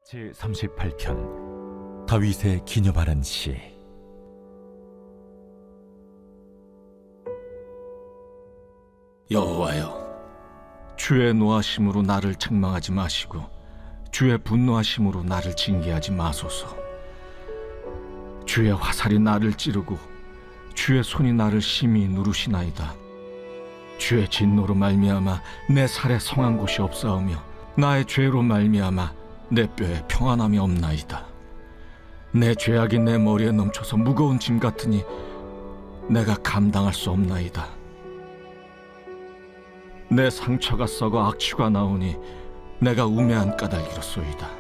제38편 다윗의 기념하는 시. 여호와여, 주의 노하심으로 나를 책망하지 마시고 주의 분노하심으로 나를 징계하지 마소서. 주의 화살이 나를 찌르고 주의 손이 나를 심히 누르시나이다. 주의 진노로 말미암아 내 살에 성한 곳이 없사오며 나의 죄로 말미암아 내 뼈에 평안함이 없나이다. 내 죄악이 내 머리에 넘쳐서 무거운 짐 같으니 내가 감당할 수 없나이다. 내 상처가 썩어 악취가 나오니 내가 우매한 까닭이로소이다.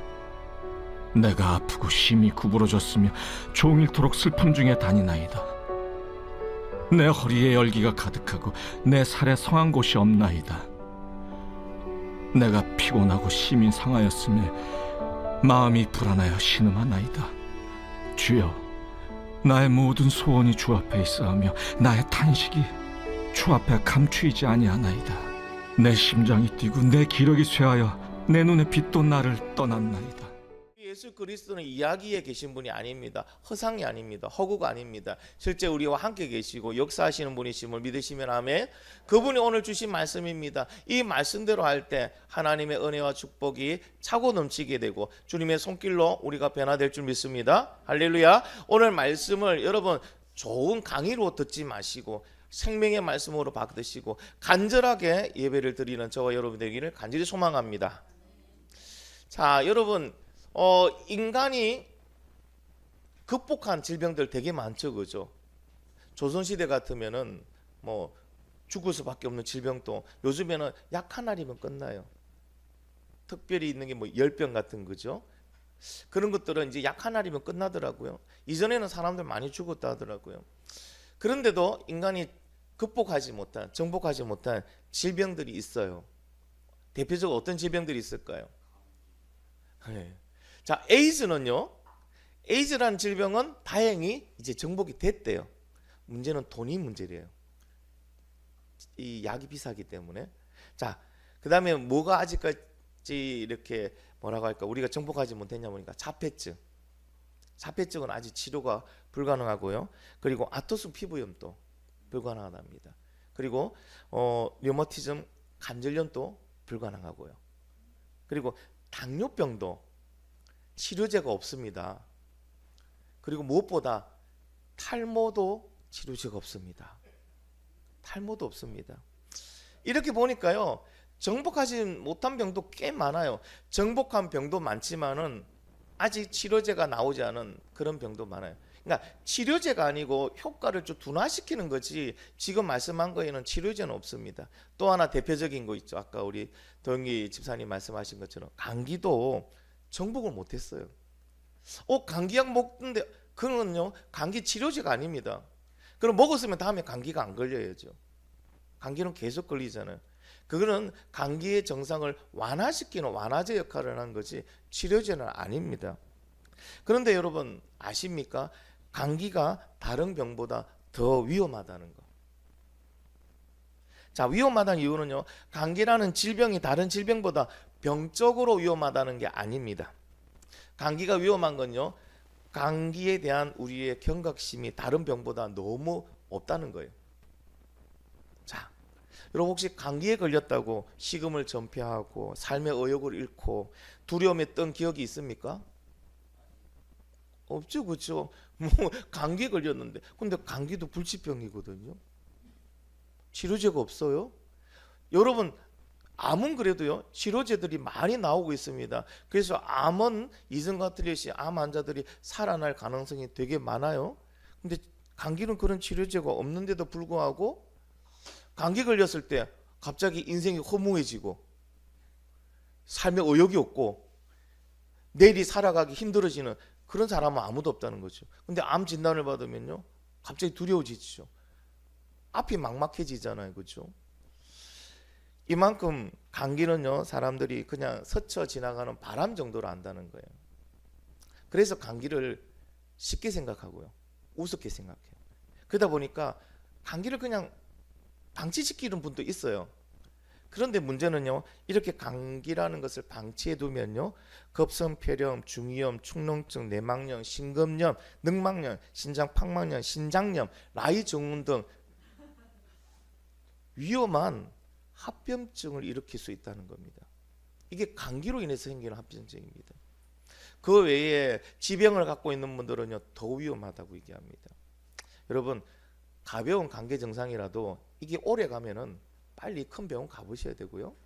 내가 아프고 심히 구부러졌으며 종일토록 슬픔 중에 다니나이다. 내 허리에 열기가 가득하고 내 살에 성한 곳이 없나이다. 내가 피곤하고 심히 상하였으며 마음이 불안하여 신음하나이다. 주여, 나의 모든 소원이 주 앞에 있사오며 나의 탄식이 주 앞에 감추이지 아니하나이다. 내 심장이 뛰고 내 기력이 쇠하여 내 눈의 빛도 나를 떠났나이다. 예수 그리스도는 이야기에 계신 분이 아닙니다. 허상이 아닙니다. 허구가 아닙니다. 실제 우리와 함께 계시고 역사하시는 분이심을 믿으시면 아멘. 그분이 오늘 주신 말씀입니다. 이 말씀대로 할 때 하나님의 은혜와 축복이 차고 넘치게 되고 주님의 손길로 우리가 변화될 줄 믿습니다. 할렐루야. 오늘 말씀을 여러분 좋은 강의로 듣지 마시고 생명의 말씀으로 받으시고 간절하게 예배를 드리는 저와 여러분 되기를 간절히 소망합니다. 자, 여러분, 인간이 극복한 질병들 되게 많죠, 그죠? 조선시대 같으면은 뭐 죽을 수밖에 없는 질병도 요즘에는 약 하나리면 끝나요. 특별히 있는 게 뭐 열병 같은 거죠. 그런 것들은 이제 약 하나리면 끝나더라고요. 이전에는 사람들 많이 죽었다 하더라고요. 그런데도 인간이 극복하지 못한, 정복하지 못한 질병들이 있어요. 대표적으로 어떤 질병들이 있을까요? 네. 자, 에이즈는요. 에이즈라는 질병은 다행히 이제 정복이 됐대요. 문제는 돈이 문제래요. 이 약이 비싸기 때문에. 자, 그다음에 뭐가 아직까지 이렇게 뭐라고 할까? 우리가 정복하지 못했냐 보니까 자폐증. 자폐증은 아직 치료가 불가능하고요. 그리고 아토스 피부염도 불가능하답니다. 그리고 류마티즘 관절염도 불가능하고요. 그리고 당뇨병도 치료제가 없습니다. 그리고 무엇보다 탈모도 치료제가 없습니다. 탈모도 없습니다. 이렇게 보니까요, 정복하지 못한 병도 꽤 많아요. 정복한 병도 많지만은 아직 치료제가 나오지 않은 그런 병도 많아요. 그러니까 치료제가 아니고 효과를 좀 둔화시키는 거지 지금 말씀한 거에는 치료제는 없습니다. 또 하나 대표적인 거 있죠. 아까 우리 도영기 집사님 말씀하신 것처럼 감기도 정복을 못했어요. 감기약 먹는데 그거는요 감기 치료제가 아닙니다. 그럼 먹었으면 다음에 감기가 안 걸려야죠. 감기는 계속 걸리잖아요. 그거는 감기의 정상을 완화시키는 완화제 역할을 하는 거지 치료제는 아닙니다. 그런데 여러분 아십니까? 감기가 다른 병보다 더 위험하다는 거. 자, 위험하다는 이유는요, 감기라는 질병이 다른 질병보다 병적으로 위험하다는 게 아닙니다. 감기가 위험한 건요, 감기에 대한 우리의 경각심이 다른 병보다 너무 없다는 거예요. 자, 여러분 혹시 감기에 걸렸다고 식음을 전폐하고 삶의 의욕을 잃고 두려움에 떤 기억이 있습니까? 없죠, 그렇죠? 뭐 감기에 걸렸는데, 근데 감기도 불치병이거든요. 치료제가 없어요. 여러분 암은 그래도요 치료제들이 많이 나오고 있습니다. 그래서 암은 이전과 틀리시 암 환자들이 살아날 가능성이 되게 많아요. 근데 감기는 그런 치료제가 없는데도 불구하고 감기 걸렸을 때 갑자기 인생이 허무해지고 삶에 의욕이 없고 내일이 살아가기 힘들어지는 그런 사람은 아무도 없다는 거죠. 근데 암 진단을 받으면요 갑자기 두려워지죠. 앞이 막막해지잖아요, 그렇죠? 이만큼 감기는요 사람들이 그냥 스쳐 지나가는 바람 정도로 안다는 거예요. 그래서 감기를 쉽게 생각하고요, 우습게 생각해요. 그러다 보니까 감기를 그냥 방치시키는 분도 있어요. 그런데 문제는요, 이렇게 감기라는 것을 방치해 두면요, 급성폐렴, 중이염, 축농증, 내막염, 심근염, 늑막염, 신장팍막염, 신장염, 라이증후군 등 위험한 합병증을 일으킬 수 있다는 겁니다. 이게 감기로 인해서 생기는 합병증입니다. 그 외에 지병을 갖고 있는 분들은요, 더 위험하다고 얘기합니다. 여러분, 가벼운 감기 증상이라도 이게 오래 가면은 빨리 큰 병원 가보셔야 되고요.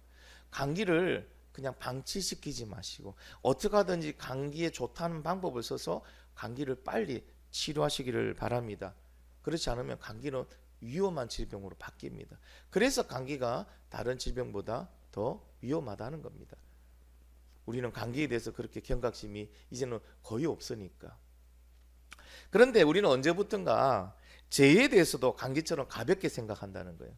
감기를 그냥 방치시키지 마시고 어떻게 하든지 감기에 좋다는 방법을 써서 감기를 빨리 치료하시기를 바랍니다. 그렇지 않으면 감기는 위험한 질병으로 바뀝니다. 그래서 감기가 다른 질병보다 더 위험하다는 겁니다. 우리는 감기에 대해서 그렇게 경각심이 이제는 거의 없으니까. 그런데 우리는 언제부턴가 죄에 대해서도 감기처럼 가볍게 생각한다는 거예요.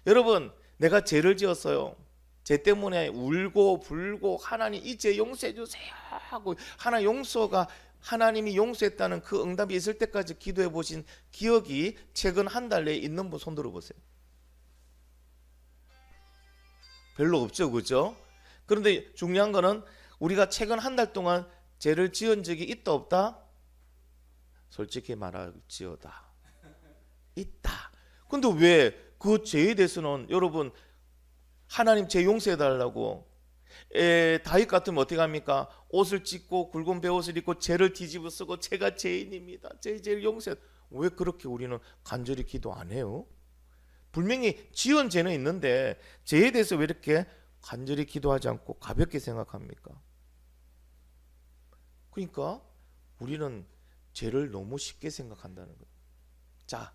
여러분, 내가 죄를 지었어요. 죄 때문에 울고 불고 하나님 이 죄 용서해 주세요 하고 하나님이 용서했다는 그 응답이 있을 때까지 기도해 보신 기억이 최근 한 달 내에 있는 분 손 들어 보세요. 별로 없죠, 그렇죠? 그런데 중요한 거는 우리가 최근 한 달 동안 죄를 지은 적이 있다 없다? 솔직히 말할지어다 있다. 근데 왜 그 죄에 대해서는 여러분 하나님 죄 용서해 달라고 다윗 같으면 어떻게 합니까? 옷을 찢고 굵은 베옷을 입고 죄를 뒤집어 쓰고 제가 죄인입니다. 죄를 용서해. 왜 그렇게 우리는 간절히 기도 안 해요? 분명히 지은 죄는 있는데 죄에 대해서 왜 이렇게 간절히 기도하지 않고 가볍게 생각합니까? 그러니까 우리는 죄를 너무 쉽게 생각한다는 거예요. 자,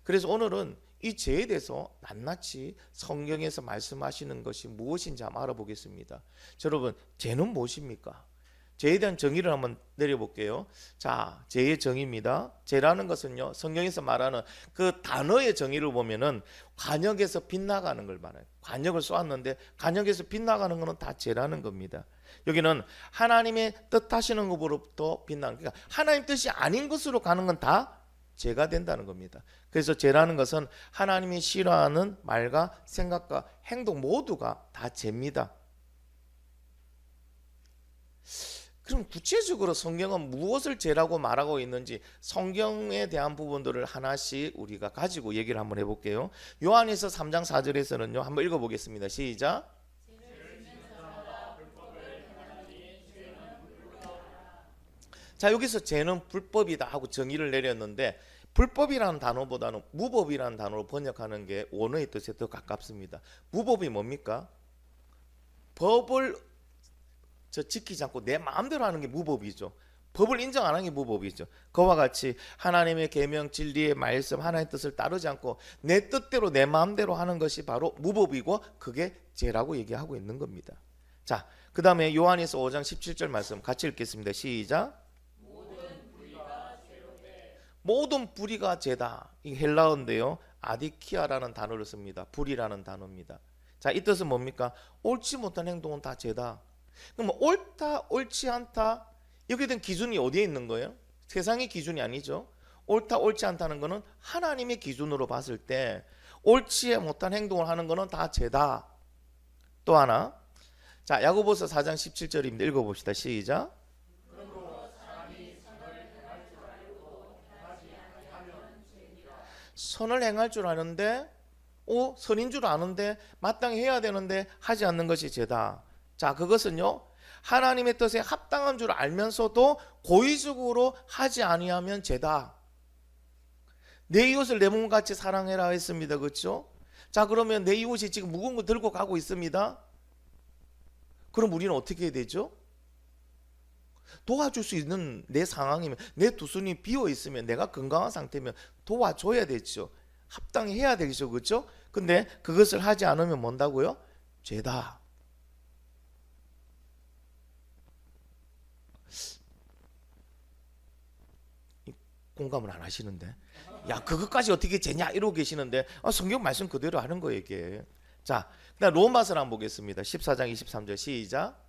그래서 오늘은 이 죄에 대해서 낱낱이 성경에서 말씀하시는 것이 무엇인지 한번 알아보겠습니다. 자, 여러분, 죄는 무엇입니까? 죄에 대한 정의를 한번 내려볼게요. 자, 죄의 정의입니다. 죄라는 것은요, 성경에서 말하는 그 단어의 정의를 보면은 관역에서 빗나가는 걸 말해요. 관역을 쏘았는데 관역에서 빗나가는 것은 다 죄라는 겁니다. 여기는 하나님의 뜻하시는 것으로부터 빗나가는, 그러니까 하나님 뜻이 아닌 것으로 가는 건 다 죄가 된다는 겁니다. 그래서 죄라는 것은 하나님이 싫어하는 말과 생각과 행동 모두가 다 죄입니다. 그럼 구체적으로 성경은 무엇을 죄라고 말하고 있는지 성경에 대한 부분들을 하나씩 우리가 가지고 얘기를 한번 해볼게요. 요한에서 3장 4절에서는요, 한번 읽어보겠습니다. 시작. 자, 여기서 죄는 불법이다 하고 정의를 내렸는데 불법이라는 단어보다는 무법이라는 단어로 번역하는 게 원어의 뜻에 더 가깝습니다. 무법이 뭡니까? 법을 지키지 않고 내 마음대로 하는 게 무법이죠. 법을 인정 안 하는 게 무법이죠. 그와 같이 하나님의 계명, 진리의 말씀, 하나님의 뜻을 따르지 않고 내 뜻대로 내 마음대로 하는 것이 바로 무법이고 그게 죄라고 얘기하고 있는 겁니다. 자, 그 다음에 요한에서 5장 17절 말씀 같이 읽겠습니다. 시작. 모든 불의가 죄다. 이 헬라어인데요, 아디키아라는 단어를 씁니다. 불의라는 단어입니다. 자, 이 뜻은 뭡니까? 옳지 못한 행동은 다 죄다. 그럼 옳다, 옳지 않다, 여기에 대한 기준이 어디에 있는 거예요? 세상의 기준이 아니죠. 옳다, 옳지 않다는 거는 하나님의 기준으로 봤을 때 옳지 못한 행동을 하는 거는 다 죄다. 또 하나, 자, 야고보서 4장 17절입니다. 읽어봅시다. 시작. 선을 행할 줄 아는데, 선인 줄 아는데 마땅히 해야 되는데 하지 않는 것이 죄다. 자, 그것은요, 하나님의 뜻에 합당한 줄 알면서도 고의적으로 하지 아니하면 죄다. 내 이웃을 내 몸같이 사랑해라 했습니다. 그렇죠? 자, 그러면 내 이웃이 지금 무거운 거 들고 가고 있습니다. 그럼 우리는 어떻게 해야 되죠? 도와줄 수 있는 내 상황이면, 내 두 손이 비어 있으면, 내가 건강한 상태면 도와줘야 되죠. 합당히 해야 되죠. 그렇죠? 근데 그것을 하지 않으면 뭔다고요? 죄다. 공감을 안 하시는데, 야, 그것까지 어떻게 죄냐 이러고 계시는데, 성경 말씀 그대로 하는 거예요 이게. 자, 그다음 로마서를 한번 보겠습니다. 14장 23절 시작.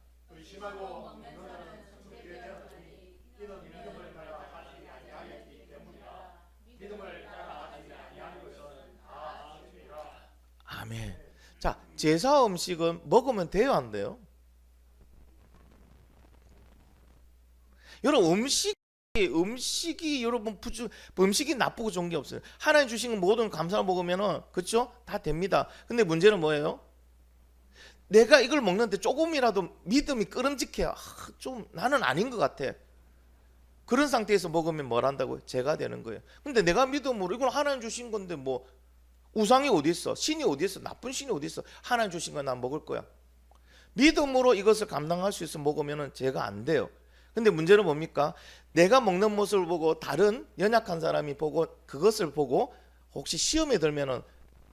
아멘. 자, 제사 음식은 먹으면 돼요, 안 돼요? 여러분, 음식이 여러분 음식이 나쁘고 좋은 게 없어요. 하나님 주신 모든 감사를 먹으면은, 그렇죠? 다 됩니다. 근데 문제는 뭐예요? 내가 이걸 먹는데 조금이라도 믿음이 끄름직해. 좀 나는 아닌 것 같아. 그런 상태에서 먹으면 뭘 한다고요? 죄가 되는 거예요. 근데 내가 믿음으로 이건 하나님 주신 건데 뭐 우상이 어디 있어? 신이 어디 있어? 나쁜 신이 어디 있어? 하나님 주신 거 난 먹을 거야. 믿음으로 이것을 감당할 수 있어 먹으면은 죄가 안 돼요. 근데 문제는 뭡니까? 내가 먹는 모습을 보고 다른 연약한 사람이 보고 그것을 보고 혹시 시험에 들면은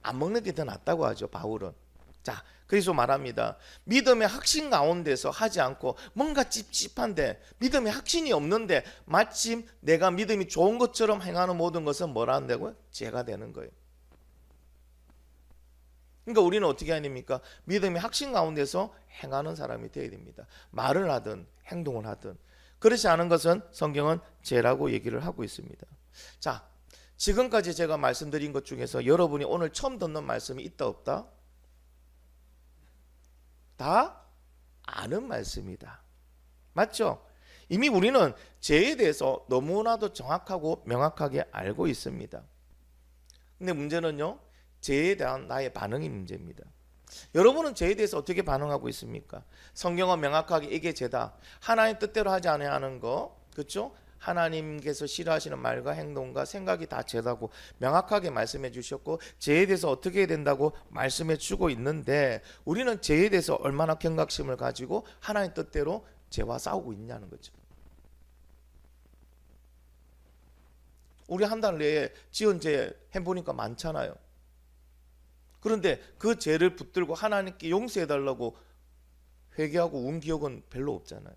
안 먹는 게 더 낫다고 하죠, 바울은. 자, 그래서 말합니다. 믿음의 확신 가운데서 하지 않고 뭔가 찝찝한데 믿음의 확신이 없는데 마침 내가 믿음이 좋은 것처럼 행하는 모든 것은 뭐라 한다고요? 죄가 되는 거예요. 그러니까 우리는 어떻게 해야 됩니까? 믿음의 확신 가운데서 행하는 사람이 되어야 됩니다. 말을 하든 행동을 하든. 그렇지 않은 것은 성경은 죄라고 얘기를 하고 있습니다. 자, 지금까지 제가 말씀드린 것 중에서 여러분이 오늘 처음 듣는 말씀이 있다 없다? 다 아는 말씀이다. 맞죠? 이미 우리는 죄에 대해서 너무나도 정확하고 명확하게 알고 있습니다. 근데 문제는요, 죄에 대한 나의 반응이 문제입니다. 여러분은 죄에 대해서 어떻게 반응하고 있습니까? 성경은 명확하게 이게 죄다. 하나님 뜻대로 하지 않아야 하는 거, 그렇죠? 하나님께서 싫어하시는 말과 행동과 생각이 다 죄다고 명확하게 말씀해 주셨고 죄에 대해서 어떻게 해야 된다고 말씀해 주고 있는데 우리는 죄에 대해서 얼마나 경각심을 가지고 하나님 뜻대로 죄와 싸우고 있냐는 거죠. 우리 한 달 내에 지은 죄 해보니까 많잖아요. 그런데 그 죄를 붙들고 하나님께 용서해달라고 회개하고 운 기억은 별로 없잖아요.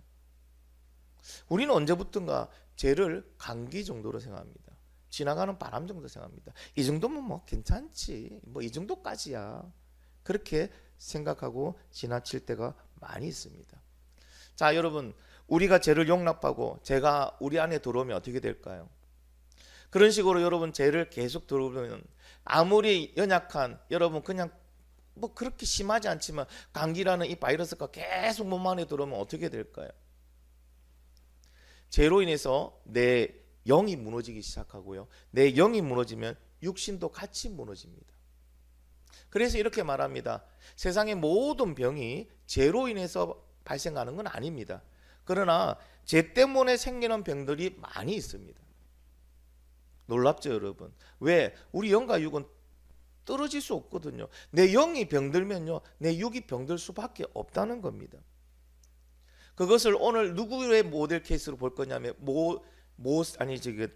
우리는 언제부턴가 죄를 감기 정도로 생각합니다. 지나가는 바람 정도 생각합니다. 이 정도면 뭐 괜찮지, 뭐 이 정도까지야, 그렇게 생각하고 지나칠 때가 많이 있습니다. 자, 여러분, 우리가 죄를 용납하고 죄가 우리 안에 들어오면 어떻게 될까요? 그런 식으로 여러분 죄를 계속 들어오면 아무리 연약한 여러분 그냥 뭐 그렇게 심하지 않지만 감기라는 이 바이러스가 계속 몸 안에 들어오면 어떻게 될까요? 죄로 인해서 내 영이 무너지기 시작하고요. 내 영이 무너지면 육신도 같이 무너집니다. 그래서 이렇게 말합니다. 세상의 모든 병이 죄로 인해서 발생하는 건 아닙니다. 그러나 죄 때문에 생기는 병들이 많이 있습니다. 놀랍죠, 여러분? 왜? 우리 영과 육은 떨어질 수 없거든요. 내 영이 병들면요, 내 육이 병들 수밖에 없다는 겁니다. 그것을 오늘 누구의 모델 케이스로 볼 거냐면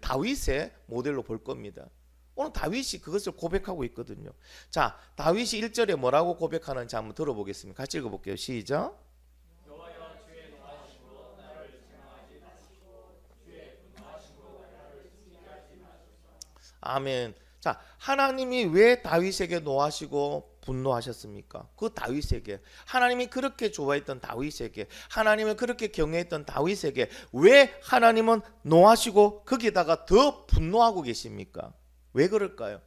다윗의 모델로 볼 겁니다. 오늘 다윗이 그것을 고백하고 있거든요. 자, 다윗이 1절에 뭐라고 고백하는지 한번 들어보겠습니다. 같이 읽어볼게요. 시작. 아멘. 자, 하나님이 왜 다윗에게 노하시고 분노하셨습니까? 그 다윗에게, 하나님이 그렇게 좋아했던 다윗에게, 하나님을 그렇게 경외했던 다윗에게 왜 하나님은 노하시고 거기다가 더 분노하고 계십니까? 왜 그럴까요?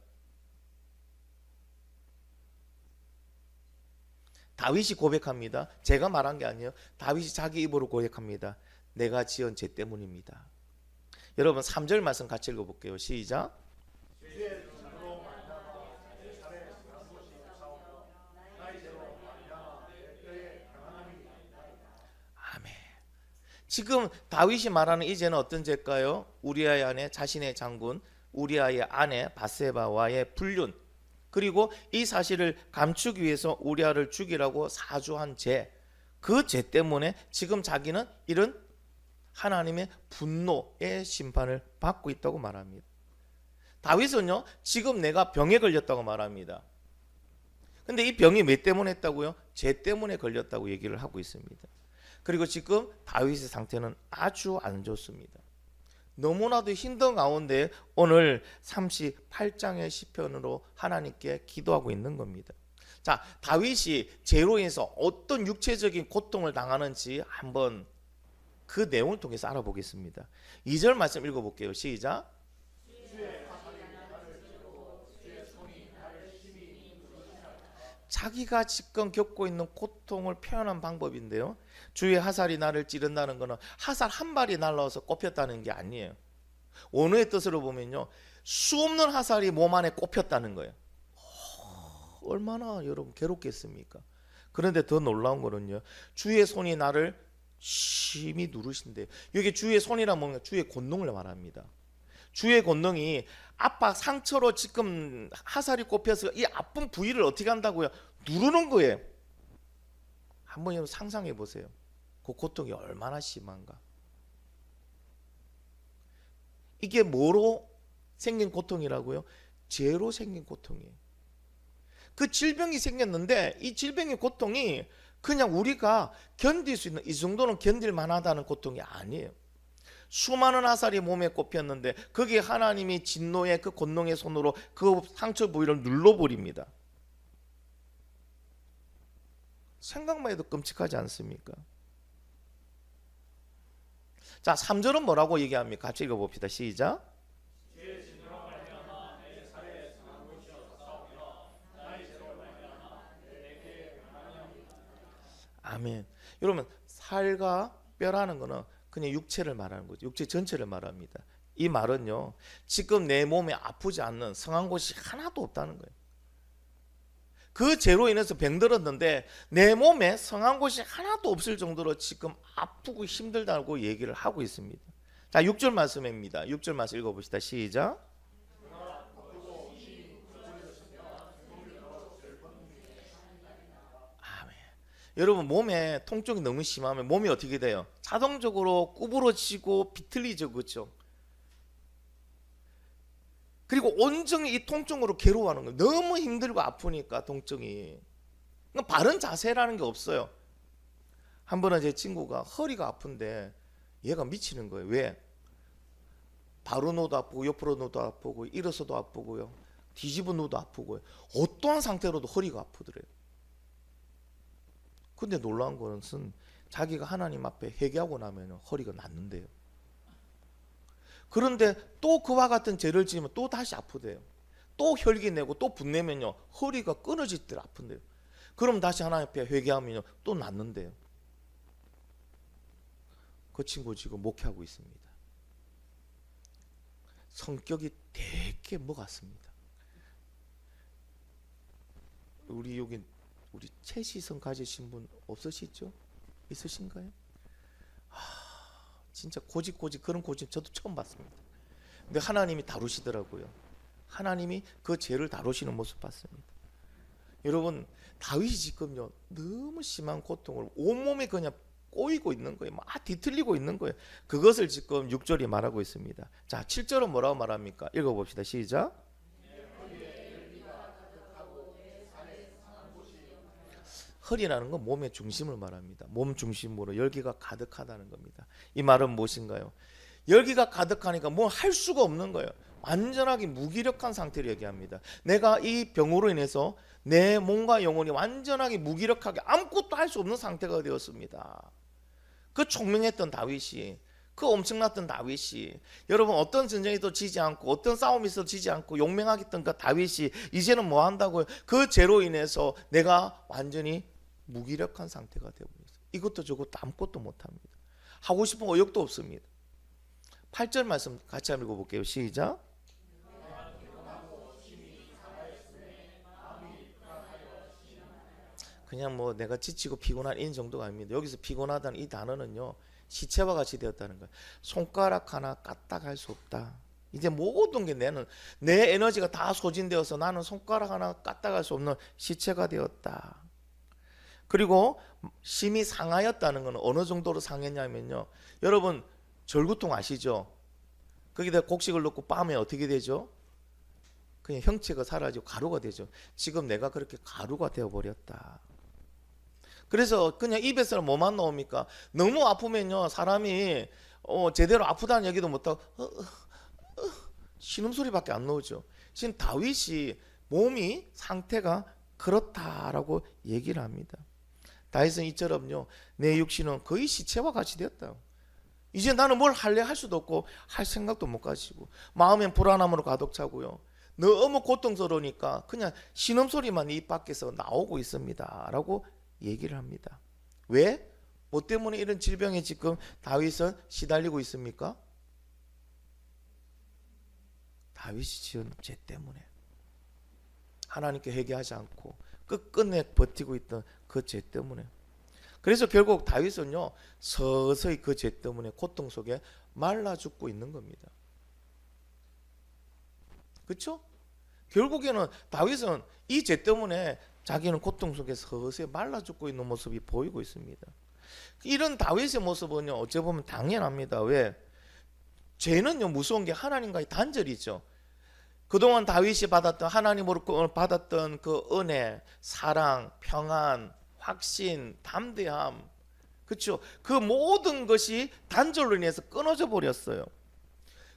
다윗이 고백합니다. 제가 말한 게 아니에요. 다윗이 자기 입으로 고백합니다. 내가 지은 죄 때문입니다. 여러분 3절 말씀 같이 읽어볼게요. 시작. 아멘. 지금 다윗이 말하는 이 죄는 어떤 죄일까요? 우리아의 아내, 자신의 장군 우리아의 아내 바세바와의 불륜, 그리고 이 사실을 감추기 위해서 우리아를 죽이라고 사주한 죄, 그 죄 때문에 지금 자기는 이런 하나님의 분노의 심판을 받고 있다고 말합니다. 다윗은요, 지금 내가 병에 걸렸다고 말합니다. 근데 이 병이 왜 때문에 했다고요? 죄 때문에 걸렸다고 얘기를 하고 있습니다. 그리고 지금 다윗의 상태는 아주 안 좋습니다. 너무나도 힘든 가운데 오늘 38장의 시편으로 하나님께 기도하고 있는 겁니다. 자, 다윗이 죄로 인해서 어떤 육체적인 고통을 당하는지 한번 그 내용을 통해서 알아보겠습니다. 2절 말씀 읽어볼게요. 시작. 자기가 지금 겪고 있는 고통을 표현한 방법인데요. 주의 화살이 나를 찌른다는 것은 화살 한 발이 날라와서 꼽혔다는 게 아니에요. 원어의 뜻으로 보면요, 수없는 화살이 몸 안에 꼽혔다는 거예요. 얼마나 여러분 괴롭겠습니까? 그런데 더 놀라운 거는요, 주의 손이 나를 심히 누르신대요. 여기 주의 손이란 뭔가 주의 권능을 말합니다. 주의 권능이 압박 상처로 지금 화살이 꼽혀서 이 아픈 부위를 어떻게 한다고요? 누르는 거예요. 한번 여러분 상상해 보세요. 그 고통이 얼마나 심한가. 이게 뭐로 생긴 고통이라고요? 죄로 생긴 고통이에요. 그 질병이 생겼는데 이 질병의 고통이 그냥 우리가 견딜 수 있는, 이 정도는 견딜 만하다는 고통이 아니에요. 수많은 화살이 몸에 꼽혔는데 거기에 하나님이 진노의 그 권능의 손으로 그 상처 부위를 눌러버립니다. 생각만 해도 끔찍하지 않습니까? 자, 3절은 뭐라고 얘기합니까? 같이 읽어봅시다. 시작. 아멘. 여러분, 살과 뼈라는 거는 그냥 육체를 말하는 거죠. 육체 전체를 말합니다. 이 말은요, 지금 내 몸에 아프지 않는 성한 곳이 하나도 없다는 거예요. 그 죄로 인해서 병들었는데 내 몸에 성한 곳이 하나도 없을 정도로 지금 아프고 힘들다고 얘기를 하고 있습니다. 자, 6절 말씀입니다. 6절 말씀 읽어봅시다. 시작. 여러분, 몸에 통증이 너무 심하면 몸이 어떻게 돼요? 자동적으로 구부러지고 비틀리죠, 그렇죠? 그리고 온전히 이 통증으로 괴로워하는 거예요. 너무 힘들고 아프니까 통증이. 그러니까 바른 자세라는 게 없어요. 한 번은 제 친구가 허리가 아픈데 얘가 미치는 거예요. 왜? 바로 누워도 아프고 옆으로 누워도 아프고 일어서도 아프고요, 뒤집어 누워도 아프고요, 어떠한 상태로도 허리가 아프더래요. 근데 놀라운 것은 자기가 하나님 앞에 회개하고 나면 허리가 낫는데요. 그런데 또 그와 같은 죄를 지으면 또 다시 아프대요. 또 혈기 내고 또 분내면요, 허리가 끊어질 때 아픈데요. 그럼 다시 하나님 앞에 회개하면요, 또 낫는데요. 그 친구 지금 목회하고 있습니다. 성격이 되게 먹었습니다. 우리 여기 우리 최시성 가지신 분 없으시죠? 있으신가요? 진짜 고집 그런 고집 저도 처음 봤습니다. 근데 하나님이 다루시더라고요. 하나님이 그 죄를 다루시는 모습 봤습니다. 여러분, 다윗이 지금요 너무 심한 고통을 온몸에 그냥 꼬이고 있는 거예요. 막 뒤틀리고 있는 거예요. 그것을 지금 6절이 말하고 있습니다. 자, 7절은 뭐라고 말합니까? 읽어봅시다. 시작. 허리라는 건 몸의 중심을 말합니다. 몸 중심으로 열기가 가득하다는 겁니다. 이 말은 무엇인가요? 열기가 가득하니까 뭐 할 수가 없는 거예요. 완전하게 무기력한 상태를 얘기합니다. 내가 이 병으로 인해서 내 몸과 영혼이 완전하게 무기력하게 아무것도 할 수 없는 상태가 되었습니다. 그 총명했던 다윗이, 그 엄청났던 다윗이, 여러분 어떤 전쟁에도 지지 않고 어떤 싸움이 있어도 지지 않고 용맹하겠던 그 다윗이 이제는 뭐 한다고요? 그 죄로 인해서 내가 완전히 무기력한 상태가 되어버렸어요. 이것도 저것도 아무것도 못합니다. 하고 싶은 의욕도 없습니다. 8절 말씀 같이 한번 읽어볼게요. 시작. 그냥 뭐 내가 지치고 피곤한 이 정도가 아닙니다. 여기서 피곤하다는 이 단어는요, 시체와 같이 되었다는 거예요. 손가락 하나 까딱할 수 없다. 이제 모든 게 내 에너지가 다 소진되어서 나는 손가락 하나 까딱할 수 없는 시체가 되었다. 그리고 심히 상하였다는 것은 어느 정도로 상했냐면요, 여러분 절구통 아시죠? 거기다 곡식을 넣고 빻으면 어떻게 되죠? 그냥 형체가 사라지고 가루가 되죠. 지금 내가 그렇게 가루가 되어버렸다. 그래서 그냥 입에서는 뭐만 나옵니까? 너무 아프면요, 사람이 제대로 아프다는 얘기도 못하고 신음소리밖에 안 나오죠. 지금 다윗이 몸이 상태가 그렇다라고 얘기를 합니다. 다윗은 이처럼요, 내 육신은 거의 시체와 같이 되었다. 이제 나는 뭘 할래 할 수도 없고 할 생각도 못 가지고 마음엔 불안함으로 가득 차고요, 너무 고통스러우니까 그냥 신음소리만 입 밖에서 나오고 있습니다 라고 얘기를 합니다. 왜? 뭐 때문에 이런 질병에 지금 다윗은 시달리고 있습니까? 다윗이 지은 죄 때문에, 하나님께 회개하지 않고 끝끝내 버티고 있던 그 죄 때문에. 그래서 결국 다윗은요 서서히 그 죄 때문에 고통 속에 말라 죽고 있는 겁니다. 그렇죠? 결국에는 다윗은 이 죄 때문에 자기는 고통 속에 서서히 말라 죽고 있는 모습이 보이고 있습니다. 이런 다윗의 모습은요 어찌 보면 당연합니다. 왜? 죄는요 무서운 게 하나님과의 단절이죠. 그동안 다윗이 받았던, 하나님으로 받았던 그 은혜, 사랑, 평안, 확신, 담대함, 그렇죠? 그 모든 것이 단절로 인해서 끊어져 버렸어요.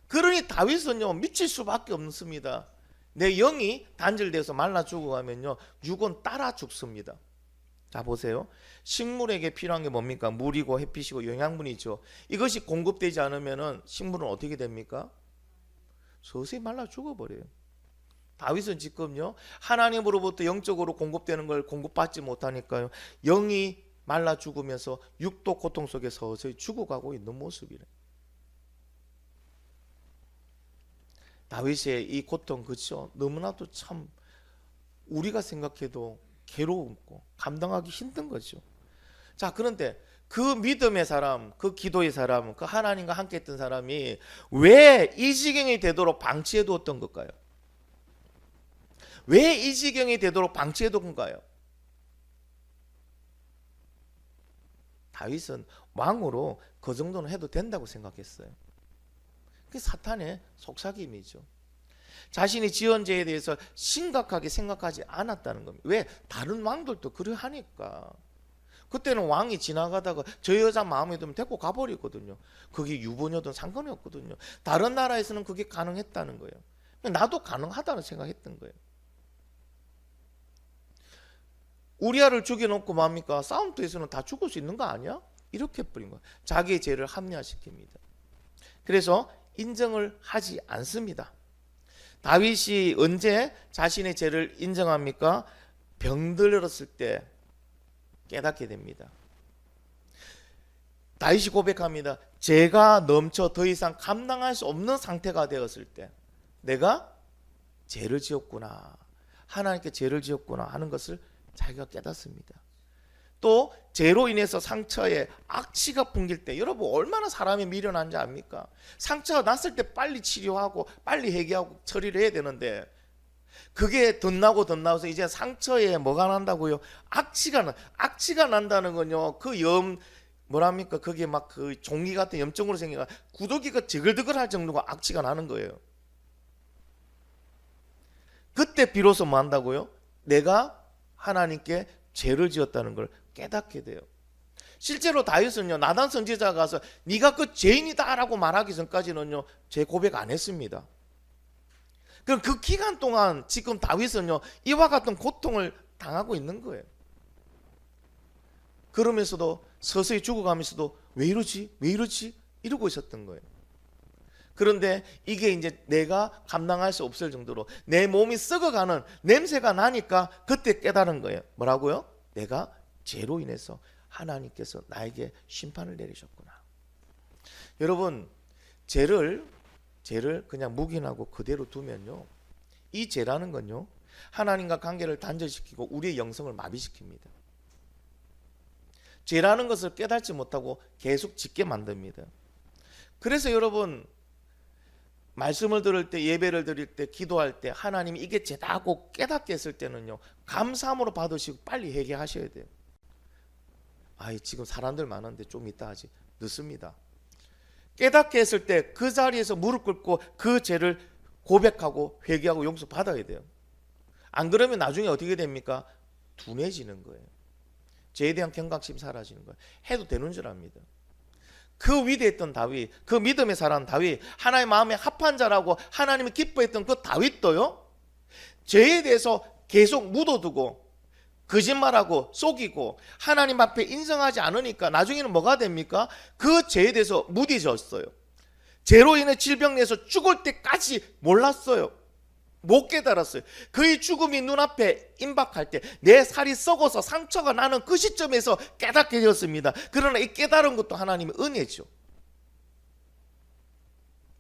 그러니 다윗은요 미칠 수밖에 없습니다. 내 영이 단절돼서 말라 죽어가면요 육은 따라 죽습니다. 자 보세요. 식물에게 필요한 게 뭡니까? 물이고 햇빛이고 영양분이죠. 이것이 공급되지 않으면 식물은 어떻게 됩니까? 서서히 말라 죽어버려요. 다윗은 지금요 하나님으로부터 영적으로 공급되는 걸 공급받지 못하니까요 영이 말라 죽으면서 육도 고통 속에 서서히 죽어가고 있는 모습이래요. 다윗의 이 고통, 그렇죠? 너무나도 참 우리가 생각해도 괴로웠고 감당하기 힘든 거죠. 자, 그런데 그 믿음의 사람, 그 기도의 사람, 그 하나님과 함께 했던 사람이 왜 이 지경이 되도록 방치해 두었던 걸까요? 왜 이 지경이 되도록 방치해 둔 건가요? 다윗은 왕으로 그 정도는 해도 된다고 생각했어요. 그게 사탄의 속삭임이죠. 자신이 지은 죄에 대해서 심각하게 생각하지 않았다는 겁니다. 왜? 다른 왕들도 그래 하니까. 그때는 왕이 지나가다가 저 여자 마음에 들면 데리고 가버리거든요. 그게 유부녀든 상관이 없거든요. 다른 나라에서는 그게 가능했다는 거예요. 나도 가능하다는 생각했던 거예요. 우리아를 죽여놓고 뭡니까? 싸움터에서는 다 죽을 수 있는 거 아니야? 이렇게 해버린 거예요. 자기의 죄를 합리화시킵니다. 그래서 인정을 하지 않습니다. 다윗이 언제 자신의 죄를 인정합니까? 병들었을 때 깨닫게 됩니다. 다윗이 고백합니다. 죄가 넘쳐 더 이상 감당할 수 없는 상태가 되었을 때 내가 죄를 지었구나, 하나님께 죄를 지었구나 하는 것을 자기가 깨닫습니다. 또 죄로 인해서 상처에 악취가 풍길 때 여러분 얼마나 사람이 미련한지 압니까? 상처가 났을 때 빨리 치료하고 빨리 해결하고 처리를 해야 되는데 그게 덧나고서 이제 상처에 뭐가 난다고요? 악취가 난다는 건요 그 뭐랍니까? 그게 막 그 종이 같은 염증으로 생겨가 구더기가 지글지글할 정도가 악취가 나는 거예요. 그때 비로소 뭐 한다고요? 내가 하나님께 죄를 지었다는 걸 깨닫게 돼요. 실제로 다윗은요 나단 선지자가 가서 네가 그 죄인이다라고 말하기 전까지는요 죄 고백 안 했습니다. 그럼 그 기간 동안 지금 다윗은요 이와 같은 고통을 당하고 있는 거예요. 그러면서도 서서히 죽어가면서도 왜 이러지 이러고 있었던 거예요. 그런데 이게 이제 내가 감당할 수 없을 정도로 내 몸이 썩어가는 냄새가 나니까 그때 깨달은 거예요. 뭐라고요? 내가 죄로 인해서 하나님께서 나에게 심판을 내리셨구나. 여러분 죄를 그냥 묵인하고 그대로 두면요 이 죄라는 건요 하나님과 관계를 단절시키고 우리의 영성을 마비시킵니다. 죄라는 것을 깨닫지 못하고 계속 짓게 만듭니다. 그래서 여러분 말씀을 들을 때, 예배를 드릴 때, 기도할 때 하나님이 이게 죄다 하고 깨닫게 했을 때는요 감사함으로 받으시고 빨리 회개하셔야 돼요. 지금 사람들 많은데 좀 이따 하지. 늦습니다. 깨닫게 했을 때 그 자리에서 무릎 꿇고 그 죄를 고백하고 회개하고 용서 받아야 돼요. 안 그러면 나중에 어떻게 됩니까? 둔해지는 거예요. 죄에 대한 경각심이 사라지는 거예요. 해도 되는 줄 압니다. 그 위대했던 다윗, 그 믿음의 사람 다윗, 하나님의 마음에 합한 자라고 하나님이 기뻐했던 그 다윗도요 죄에 대해서 계속 묻어두고 거짓말하고 속이고 하나님 앞에 인정하지 않으니까 나중에는 뭐가 됩니까? 그 죄에 대해서 무디졌어요. 죄로 인해 질병 내서 죽을 때까지 몰랐어요. 못 깨달았어요. 그의 죽음이 눈앞에 임박할 때 내 살이 썩어서 상처가 나는 그 시점에서 깨닫게 되었습니다. 그러나 이 깨달은 것도 하나님의 은혜죠.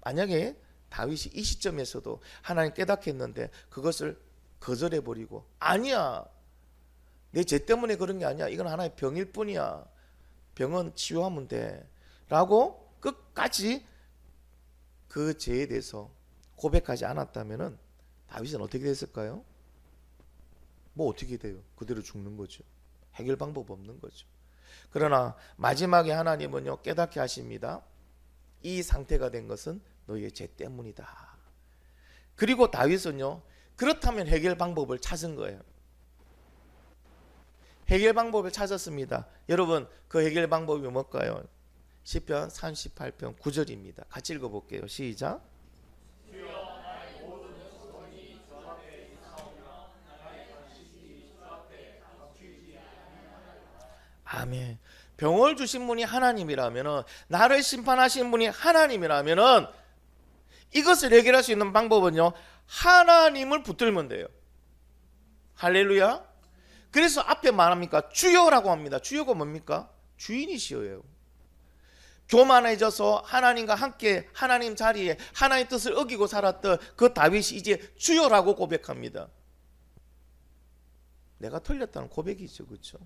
만약에 다윗이 이 시점에서도 하나님 깨닫게 했는데 그것을 거절해버리고, 아니야, 내 죄 때문에 그런 게 아니야, 이건 하나의 병일 뿐이야, 병은 치유하면 돼 라고 끝까지 그 죄에 대해서 고백하지 않았다면 다윗은 어떻게 됐을까요? 뭐 어떻게 돼요? 그대로 죽는 거죠. 해결 방법 없는 거죠. 그러나 마지막에 하나님은요 깨닫게 하십니다. 이 상태가 된 것은 너희의 죄 때문이다. 그리고 다윗은요 그렇다면 해결 방법을 찾은 거예요. 해결 방법을 찾았습니다. 여러분, 그 해결 방법이 뭘까요? 시편 38편 9절입니다. 같이 읽어볼게요. 시작. 아멘. 병을 주신 분이 하나님이라면, 나를 심판하신 분이 하나님이라면, 이것을 해결할 수 있는 방법은요 하나님을 붙들면 돼요. 할렐루야. 그래서 앞에 말합니까? 주여라고 합니다. 주여가 뭡니까? 주인이시여요. 교만해져서 하나님과 함께 하나님 자리에 하나님 뜻을 어기고 살았던 그 다윗이 이제 주여라고 고백합니다. 내가 틀렸다는 고백이죠. 그렇죠?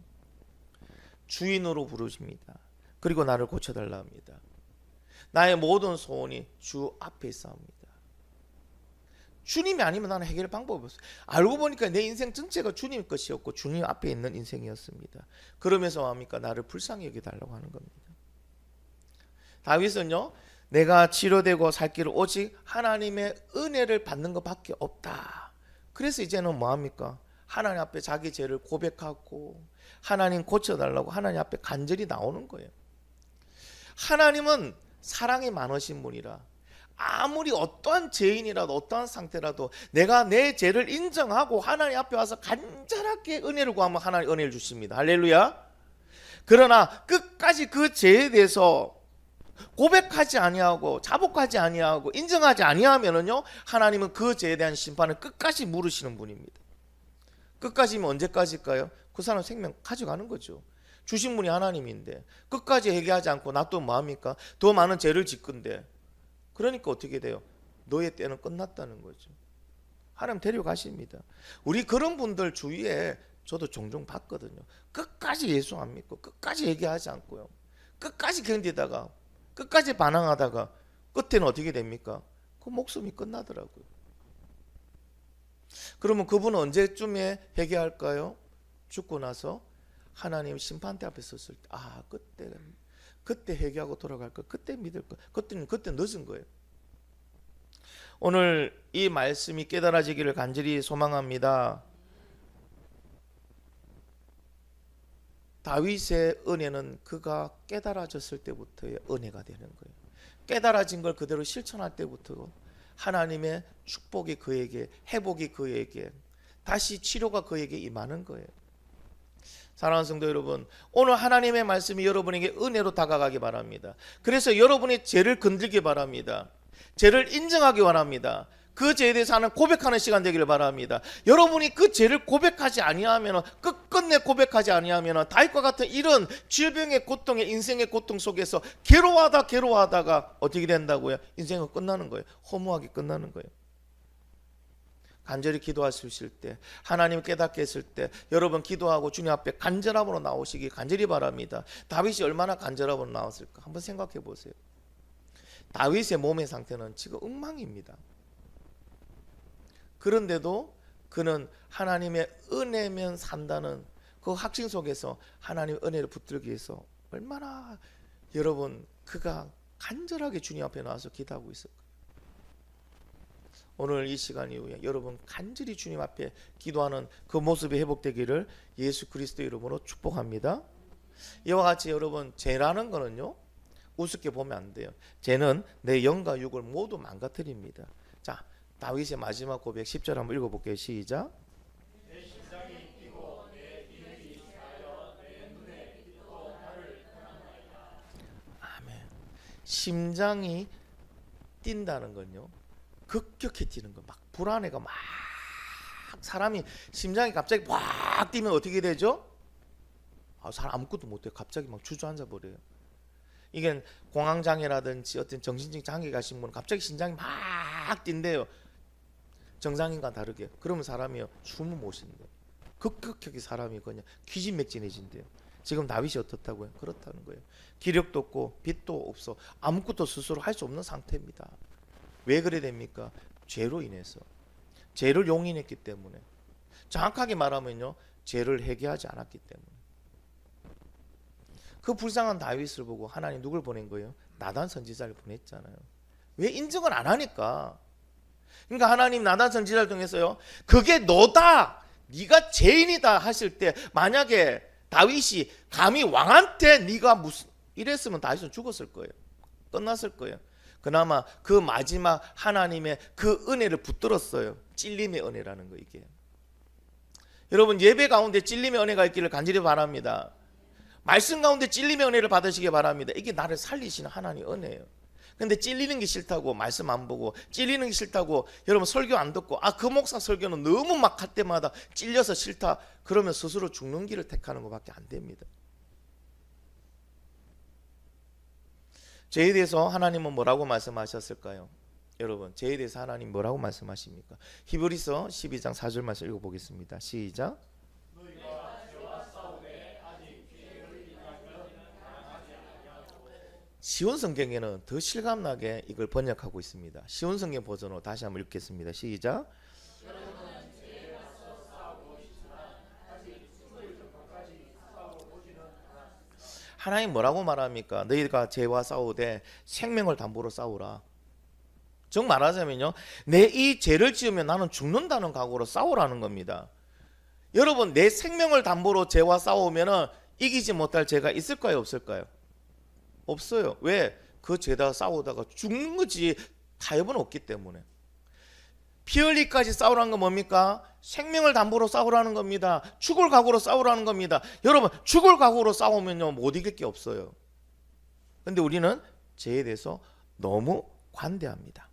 주인으로 부르십니다. 그리고 나를 고쳐달라 합니다. 나의 모든 소원이 주 앞에 있사옵니다. 주님이 아니면 나는 해결 방법이 없어요. 알고 보니까 내 인생 전체가 주님 것이었고 주님 앞에 있는 인생이었습니다. 그러면서 뭡니까? 나를 불쌍히 여겨달라고 하는 겁니다. 다윗은요 내가 치료되고 살 길은 오직 하나님의 은혜를 받는 것밖에 없다. 그래서 이제는 뭐합니까? 하나님 앞에 자기 죄를 고백하고 하나님 고쳐달라고 하나님 앞에 간절히 나오는 거예요. 하나님은 사랑이 많으신 분이라 아무리 어떠한 죄인이라도 어떠한 상태라도 내가 내 죄를 인정하고 하나님 앞에 와서 간절하게 은혜를 구하면 하나님 은혜를 주십니다. 할렐루야. 그러나 끝까지 그 죄에 대해서 고백하지 아니하고 자복하지 아니하고 인정하지 아니하면은요 하나님은 그 죄에 대한 심판을 끝까지 물으시는 분입니다. 끝까지면 언제까지일까요? 그 사람 생명 가져가는 거죠. 주신 분이 하나님인데 끝까지 회개하지 않고 놔두면 뭐합니까? 더 많은 죄를 짓건데, 그러니까 어떻게 돼요? 너의 때는 끝났다는 거죠. 하나님 데려가십니다. 우리 그런 분들 주위에 저도 종종 봤거든요. 끝까지 예수 안 믿고 끝까지 얘기하지 않고요, 끝까지 견디다가 끝까지 반항하다가 끝에는 어떻게 됩니까? 그 목숨이 끝나더라고요. 그러면 그분은 언제쯤에 회개할까요? 죽고 나서 하나님 심판대 앞에 섰을 때, 아 그때 회개하고 돌아갈 거, 그때 믿을 거, 그때 늦은 거예요. 오늘 이 말씀이 깨달아지기를 간절히 소망합니다. 다윗의 은혜는 그가 깨달아졌을 때부터의 은혜가 되는 거예요. 깨달아진 걸 그대로 실천할 때부터 하나님의 축복이 그에게, 회복이 그에게, 다시 치료가 그에게 임하는 거예요. 사랑하는 성도 여러분, 오늘 하나님의 말씀이 여러분에게 은혜로 다가가기 바랍니다. 그래서 여러분의 죄를 건들기 바랍니다. 죄를 인정하기 원합니다. 그 죄에 대해서 하는 고백하는 시간 되기를 바랍니다. 여러분이 그 죄를 고백하지 아니하면, 끝끝내 고백하지 아니하면 다윗과 같은 이런 질병의 고통의 인생의 고통 속에서 괴로워하다가 어떻게 된다고요? 인생은 끝나는 거예요. 허무하게 끝나는 거예요. 간절히 기도하실 때, 하나님 깨닫게 했을 때 여러분 기도하고 주님 앞에 간절함으로 나오시기 간절히 바랍니다. 다윗이 얼마나 간절함으로 나왔을까 한번 생각해 보세요. 다윗의 몸의 상태는 지금 엉망입니다. 그런데도 그는 하나님의 은혜면 산다는 그 확신 속에서 하나님의 은혜를 붙들기 위해서 얼마나 여러분 그가 간절하게 주님 앞에 나와서 기도하고 있을까요? 오늘 이 시간 이후에 여러분 간절히 주님 앞에 기도하는 그 모습이 회복되기를 예수 그리스도 이름으로 축복합니다. 이와 같이 여러분 죄라는 거는요 우습게 보면 안 돼요. 죄는 내 영과 육을 모두 망가뜨립니다. 자, 다윗의 마지막 고백 10절 한번 읽어볼게요. 시작. 아멘. 심장이 뛴다는 건요 급격히 뛰는 거, 막 불안해가 막 사람이 심장이 갑자기 확 뛰면 어떻게 되죠? 사람 아무것도 못해요. 갑자기 막 주저앉아 버려요. 이게 공황장애라든지 어떤 정신적 장애 가신 분은 갑자기 심장이 막 뛴대요. 정상인과 다르게. 그러면 사람이 숨을 못 쉰대요. 급격하게 사람이 그냥 기진맥진해진대요. 지금 다윗이 어떻다고요? 그렇다는 거예요. 기력도 없고 빛도 없어. 아무것도 스스로 할 수 없는 상태입니다. 왜 그래 됩니까? 죄로 인해서. 죄를 용인했기 때문에. 정확하게 말하면요, 죄를 회개하지 않았기 때문에. 그 불쌍한 다윗을 보고 하나님 누굴 보낸 거예요? 나단 선지자를 보냈잖아요. 왜 인정을 안 하니까. 그러니까 하나님 나단 선지자를 통해서요, 그게 너다, 네가 죄인이다 하실 때, 만약에 다윗이 감히 왕한테 네가 무슨 이랬으면 다윗은 죽었을 거예요. 끝났을 거예요. 그나마 그 마지막 하나님의 그 은혜를 붙들었어요. 찔림의 은혜라는 거. 이게 여러분, 예배 가운데 찔림의 은혜가 있기를 간절히 바랍니다. 말씀 가운데 찔림의 은혜를 받으시기 바랍니다. 이게 나를 살리시는 하나님의 은혜예요. 근데 찔리는 게 싫다고 말씀 안 보고, 찔리는 게 싫다고 여러분 설교 안 듣고, 그 목사 설교는 너무 막 할 때마다 찔려서 싫다, 그러면 스스로 죽는 길을 택하는 것밖에 안 됩니다. 죄에 대해서 하나님은 뭐라고 말씀하셨을까요? 여러분, 죄에 대해서 하나님 뭐라고 말씀하십니까? 히브리서 12장 4절 말씀 읽어보겠습니다. 시작. 시온 성경에는 더 실감나게 이걸 번역하고 있습니다. 시온 성경 버전으로 다시 한번 읽겠습니다. 시작. 하나님 뭐라고 말합니까? 너희가 죄와 싸우되 생명을 담보로 싸우라. 즉 말하자면요, 내 이 죄를 지으면 나는 죽는다는 각오로 싸우라는 겁니다. 여러분, 내 생명을 담보로 죄와 싸우면은 이기지 못할 죄가 있을까요, 없을까요? 없어요. 왜? 그 죄다 싸우다가 죽는 거지. 타협은 없기 때문에. 피 흘리기까지 싸우라는 건 뭡니까? 생명을 담보로 싸우라는 겁니다. 죽을 각오로 싸우라는 겁니다. 여러분, 죽을 각오로 싸우면요, 못 이길 게 없어요. 근데 우리는 죄에 대해서 너무 관대합니다.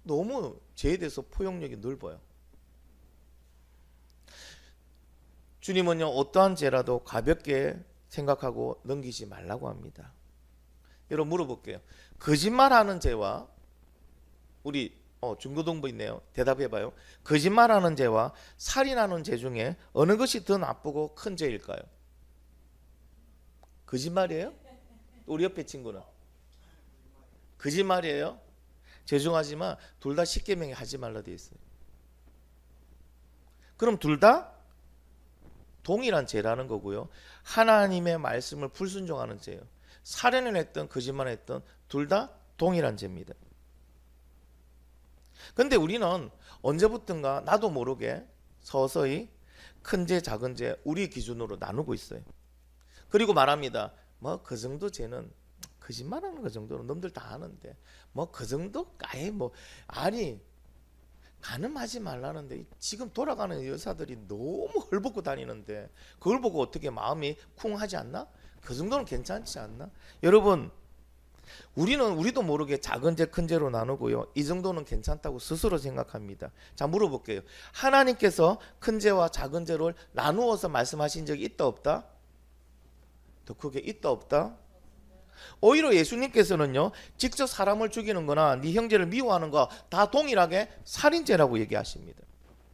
너무 죄에 대해서 포용력이 넓어요. 주님은요, 어떠한 죄라도 가볍게 생각하고 넘기지 말라고 합니다. 여러분, 물어볼게요. 거짓말하는 죄와 우리 중고등부 있네요. 대답해봐요. 거짓말하는 죄와 살인하는 죄 중에 어느 것이 더 나쁘고 큰 죄일까요? 거짓말이에요? 우리 옆에 친구는 거짓말이에요? 죄송하지만 둘 다 십계명에 하지 말라 되어 있어요. 그럼 둘 다 동일한 죄라는 거고요. 하나님의 말씀을 불순종하는 죄예요. 살인을 했던 거짓말을 했던 둘 다 동일한 죄입니다. 근데 우리는 언제부턴가 나도 모르게 서서히 큰 죄, 작은 죄 우리 기준으로 나누고 있어요. 그리고 말합니다. 뭐 그 정도 죄는, 거짓말하는 그 정도는 놈들 다 아는데 뭐 그 정도? 아니 가늠하지 말라는데 지금 돌아가는 여사들이 너무 헐벗고 다니는데 그걸 보고 어떻게 마음이 쿵하지 않나? 그 정도는 괜찮지 않나? 여러분, 우리도 모르게 작은 죄 큰 죄로 나누고요, 이 정도는 괜찮다고 스스로 생각합니다. 자, 물어볼게요. 하나님께서 큰 죄와 작은 죄를 나누어서 말씀하신 적이 있다 없다? 더 크게 있다 없다? 오히려 예수님께서는요, 직접 사람을 죽이는 거나 네 형제를 미워하는 거 다 동일하게 살인죄라고 얘기하십니다.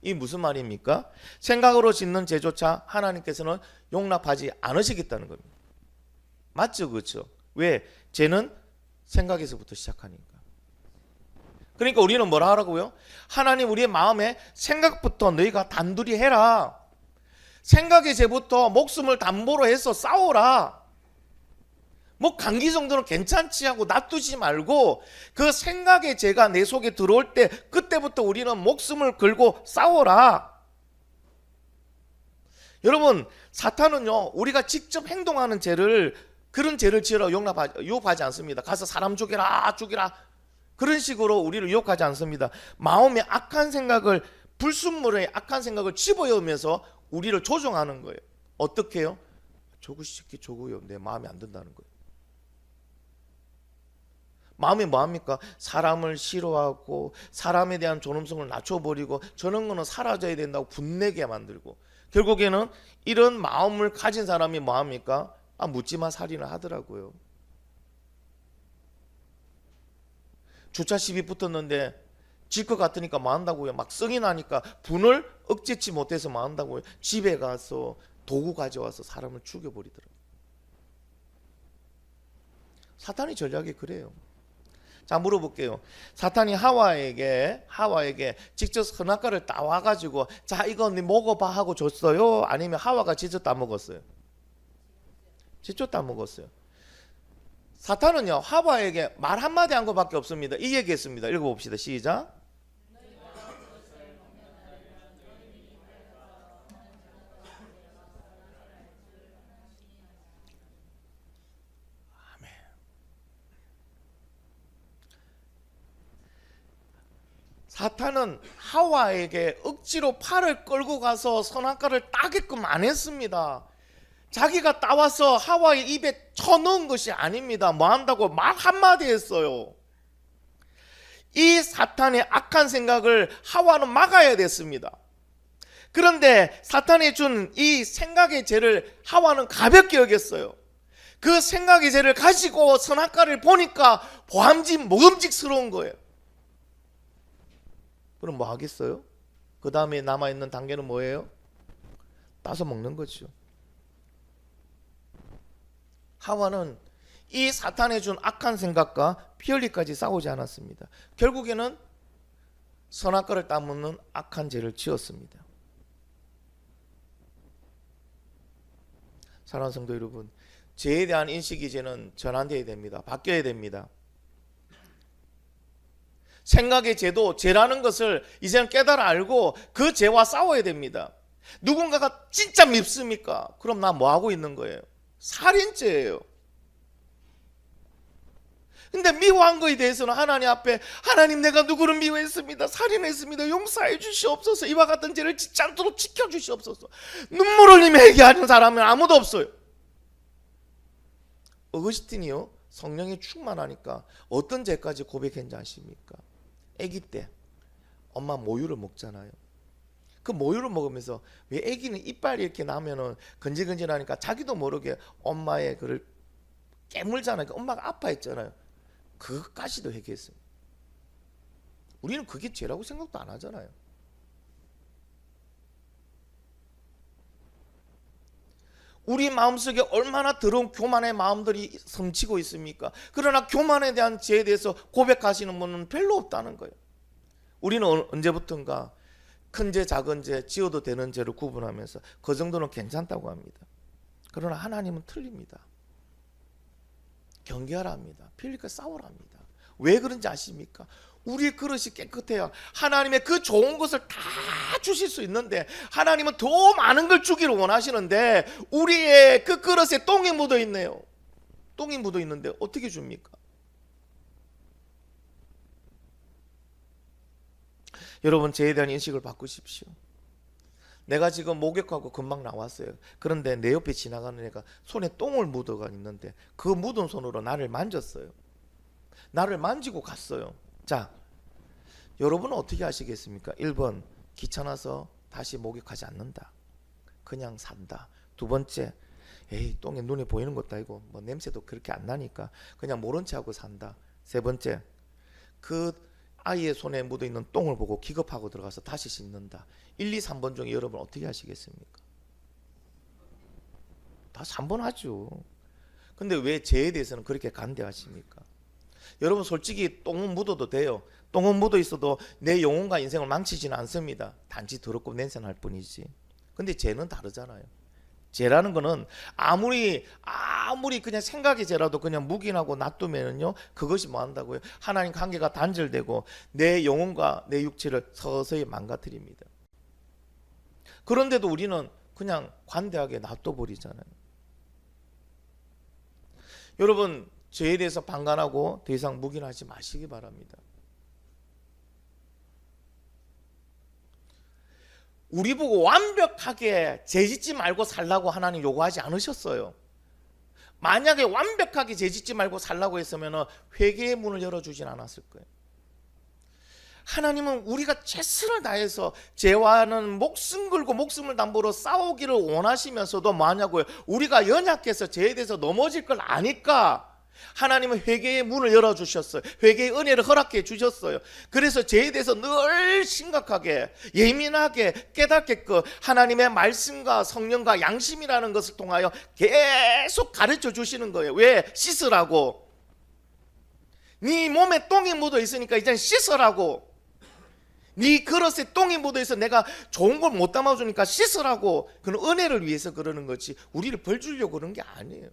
이 무슨 말입니까? 생각으로 짓는 죄조차 하나님께서는 용납하지 않으시겠다는 겁니다. 맞죠? 그렇죠? 왜? 죄는 생각에서부터 시작하니까. 그러니까 우리는 뭐라 하라고요? 하나님, 우리의 마음에 생각부터 너희가 단둘이 해라. 생각의 죄부터 목숨을 담보로 해서 싸워라. 뭐 감기 정도는 괜찮지 하고 놔두지 말고 그 생각의 죄가 내 속에 들어올 때 그때부터 우리는 목숨을 걸고 싸워라. 여러분, 사탄은요, 우리가 직접 행동하는 죄를, 그런 죄를 지으라고 유혹하지 않습니다. 가서 사람 죽여라 그런 식으로 우리를 유혹하지 않습니다. 마음에 악한 생각을, 불순물의 악한 생각을 집어넣으면서 우리를 조종하는 거예요. 어떻게 해요? 저거 시키 저거요, 내 마음에 안 든다는 거예요. 마음이 뭐합니까? 사람을 싫어하고 사람에 대한 존엄성을 낮춰버리고 저런 거는 사라져야 된다고 분내게 만들고, 결국에는 이런 마음을 가진 사람이 뭐합니까? 묻지마 살인을 하더라고요. 주차 시비 붙었는데 질 것 같으니까 뭐 한다고요? 막 성이 나니까 분을 억제치 못해서 뭐 한다고요? 집에 가서 도구 가져와서 사람을 죽여버리더라고요. 사탄의 전략이 그래요. 자, 물어볼게요. 사탄이 하와에게 직접 선악과를 따와가지고 자 이거 네 먹어봐 하고 줬어요? 아니면 하와가 직접 따먹었어요? 직접 따먹었어요. 사탄은요 하와에게 말 한마디 한 것밖에 없습니다. 이 얘기했습니다. 읽어봅시다. 시작. 사탄은 하와에게 억지로 팔을 끌고 가서 선악과를 따게끔 안 했습니다. 자기가 따와서 하와의 입에 쳐넣은 것이 아닙니다. 뭐 한다고 말 한마디 했어요. 이 사탄의 악한 생각을 하와는 막아야 됐습니다. 그런데 사탄이 준 이 생각의 죄를 하와는 가볍게 여겼어요. 그 생각의 죄를 가지고 선악과를 보니까 먹음직스러운 거예요. 그럼 뭐 하겠어요? 그 다음에 남아있는 단계는 뭐예요? 따서 먹는 거죠. 하와는 이 사탄이 준 악한 생각과 피 흘리까지 싸우지 않았습니다. 결국에는 선악과를 따먹는 악한 죄를 지었습니다. 사랑하는 성도 여러분, 죄에 대한 인식이 이제는 전환되어야 됩니다. 바뀌어야 됩니다. 생각의 죄도 죄라는 것을 이제는 깨달아 알고 그 죄와 싸워야 됩니다. 누군가가 진짜 밉습니까? 그럼 나 뭐 하고 있는 거예요? 살인죄예요. 근데 미워한 거에 대해서는 하나님 앞에 하나님 내가 누구를 미워했습니다. 살인했습니다. 용서해 주시옵소서. 이와 같은 죄를 짓지 않도록 지켜주시옵소서. 눈물 흘리며 얘기하는 사람은 아무도 없어요. 어거스틴이요 성령이 충만하니까 어떤 죄까지 고백했는지 아십니까? 아기 때 엄마 모유를 먹잖아요. 그 모유를 먹으면서 왜 아기는 이빨이 이렇게 나면은 건질건질하니까 자기도 모르게 엄마의 그를 깨물잖아요. 엄마가 아파했잖아요. 그것까지도 회개했어요. 우리는 그게 죄라고 생각도 안 하잖아요. 우리 마음속에 얼마나 더러운 교만의 마음들이 섬치고 있습니까? 그러나 교만에 대한 죄에 대해서 고백하시는 분은 별로 없다는 거예요. 우리는 언제부턴가 큰 죄, 작은 죄, 지어도 되는 죄를 구분하면서 그 정도는 괜찮다고 합니다. 그러나 하나님은 틀립니다. 경계하라 합니다. 필리까 싸우라 합니다. 왜 그런지 아십니까? 우리의 그릇이 깨끗해야 하나님의 그 좋은 것을 다 주실 수 있는데, 하나님은 더 많은 걸 주기를 원하시는데 우리의 그 그릇에 똥이 묻어 있네요. 똥이 묻어 있는데 어떻게 줍니까? 여러분, 죄에 대한 인식을 바꾸십시오. 내가 지금 목욕하고 금방 나왔어요. 그런데 내 옆에 지나가는 애가 손에 똥을 묻어가 있는데 그 묻은 손으로 나를 만졌어요. 나를 만지고 갔어요. 자, 여러분은 어떻게 하시겠습니까? 1번, 귀찮아서 다시 목욕하지 않는다. 그냥 산다. 2번째, 에이, 똥에 눈에 보이는 것도 아니고 뭐 냄새도 그렇게 안 나니까 그냥 모른 체 하고 산다. 3번째, 그 아이의 손에 묻어있는 똥을 보고 기겁하고 들어가서 다시 씻는다. 1, 2, 3번 중에 여러분 어떻게 하시겠습니까? 다 3번 하죠. 근데 왜 죄에 대해서는 그렇게 간대하십니까? 여러분, 솔직히 똥은 묻어도 돼요. 똥은 묻어 있어도 내 영혼과 인생을 망치지는 않습니다. 단지 더럽고 냄새날 뿐이지. 근데 죄는 다르잖아요. 죄라는 거는 아무리 그냥 생각이 죄라도 그냥 묵인하고 놔두면요, 그것이 뭐 한다고요? 하나님 관계가 단절되고 내 영혼과 내 육체를 서서히 망가뜨립니다. 그런데도 우리는 그냥 관대하게 놔둬버리잖아요. 여러분, 죄에 대해서 방관하고 더 이상 묵인하지 마시기 바랍니다. 우리 보고 완벽하게 죄짓지 말고 살라고 하나님 요구하지 않으셨어요. 만약에 완벽하게 죄짓지 말고 살라고 했으면 회개의 문을 열어주진 않았을 거예요. 하나님은 우리가 최선을 다해서 죄와는 목숨 걸고 목숨을 담보로 싸우기를 원하시면서도 뭐하냐고요? 우리가 연약해서 죄에 대해서 넘어질 걸 아니까 하나님은 회개의 문을 열어주셨어요. 회개의 은혜를 허락해 주셨어요. 그래서 죄에 대해서 늘 심각하게 예민하게 깨닫게끔 하나님의 말씀과 성령과 양심이라는 것을 통하여 계속 가르쳐 주시는 거예요. 왜? 씻으라고. 네 몸에 똥이 묻어 있으니까 이제 씻으라고. 네 그릇에 똥이 묻어 있어 내가 좋은 걸 못 담아주니까 씻으라고. 그는 은혜를 위해서 그러는 거지 우리를 벌 주려고 그런 게 아니에요.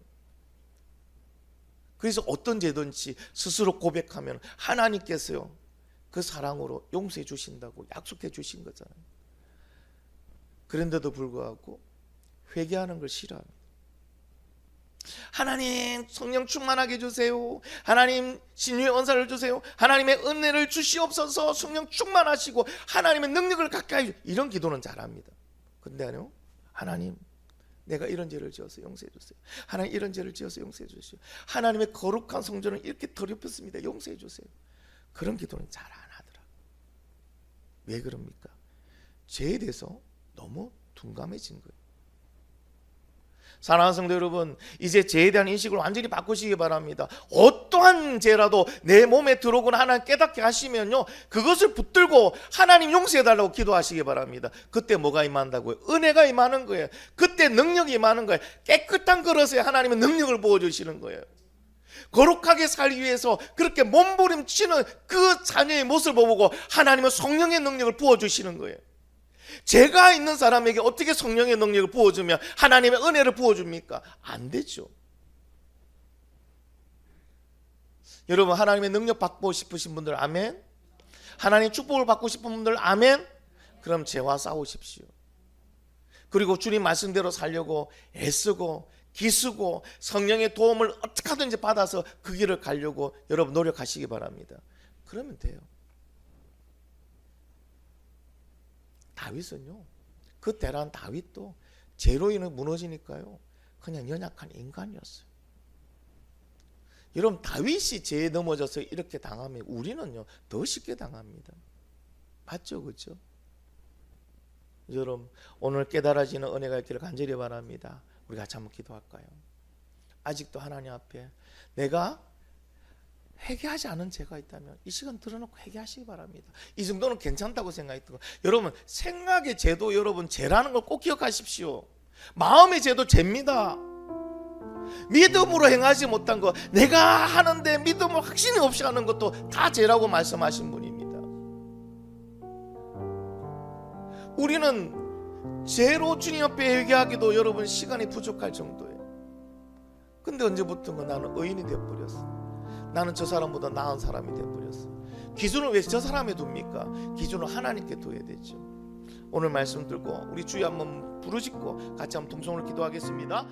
그래서 어떤 죄든지 스스로 고백하면 하나님께서요 그 사랑으로 용서해 주신다고 약속해 주신 거잖아요. 그런데도 불구하고 회개하는 걸 싫어합니다. 하나님 성령 충만하게 해주세요. 하나님 신유의 은사를 주세요. 하나님의 은혜를 주시옵소서. 성령 충만하시고 하나님의 능력을 가까이 해주세요. 이런 기도는 잘합니다. 근데 아니요, 하나님 내가 이런 죄를 지어서 용서해 주세요. 하나님 이런 죄를 지어서 용서해 주세요. 하나님의 거룩한 성전을 이렇게 더럽혔습니다. 용서해 주세요. 그런 기도는 잘 안 하더라고요. 왜 그럽니까? 죄에 대해서 너무 둔감해진 거예요. 사랑하는 성도 여러분, 이제 죄에 대한 인식을 완전히 바꾸시기 바랍니다. 어떠한 죄라도 내 몸에 들어오거나 하나님 깨닫게 하시면요 그것을 붙들고 하나님 용서해달라고 기도하시기 바랍니다. 그때 뭐가 임한다고요? 은혜가 임하는 거예요. 그때 능력이 임하는 거예요. 깨끗한 그릇에 하나님은 능력을 부어주시는 거예요. 거룩하게 살기 위해서 그렇게 몸부림치는 그 자녀의 모습을 보고 하나님은 성령의 능력을 부어주시는 거예요. 죄가 있는 사람에게 어떻게 성령의 능력을 부어주며 하나님의 은혜를 부어줍니까? 안 되죠. 여러분 하나님의 능력 받고 싶으신 분들 아멘. 하나님 축복을 받고 싶은 분들 아멘. 그럼 죄와 싸우십시오. 그리고 주님 말씀대로 살려고 애쓰고 기쓰고 성령의 도움을 어떻게 하든지 받아서 그 길을 가려고 여러분 노력하시기 바랍니다. 그러면 돼요. 다윗은요 그 대란 다윗도 죄로 인해 무너지니까요 그냥 연약한 인간이었어요. 여러분 다윗이 죄에 넘어져서 이렇게 당하면 우리는요 더 쉽게 당합니다. 맞죠? 그렇죠? 여러분 오늘 깨달아지는 은혜가 있기를 간절히 바랍니다. 우리 같이 한번 기도할까요? 아직도 하나님 앞에 내가 회개하지 않은 죄가 있다면 이 시간 들어놓고 회개하시기 바랍니다. 이 정도는 괜찮다고 생각했던 거. 여러분 생각의 죄도 여러분 죄라는 걸 꼭 기억하십시오. 마음의 죄도 죄입니다. 믿음으로 행하지 못한 거 내가 하는데 믿음을 확신이 없이 하는 것도 다 죄라고 말씀하신 분입니다. 우리는 죄로 주님 앞에 회개하기도 여러분 시간이 부족할 정도예요. 근데 언제부턴가 나는 의인이 되어버렸어. 나는 저 사람보다 나은 사람이 되어버렸어. 기준을 왜 저 사람에 둡니까? 기준을 하나님께 둬야 되죠. 오늘 말씀 들고 우리 주여 한번 부르짖고 같이 한번 동성으로 기도하겠습니다.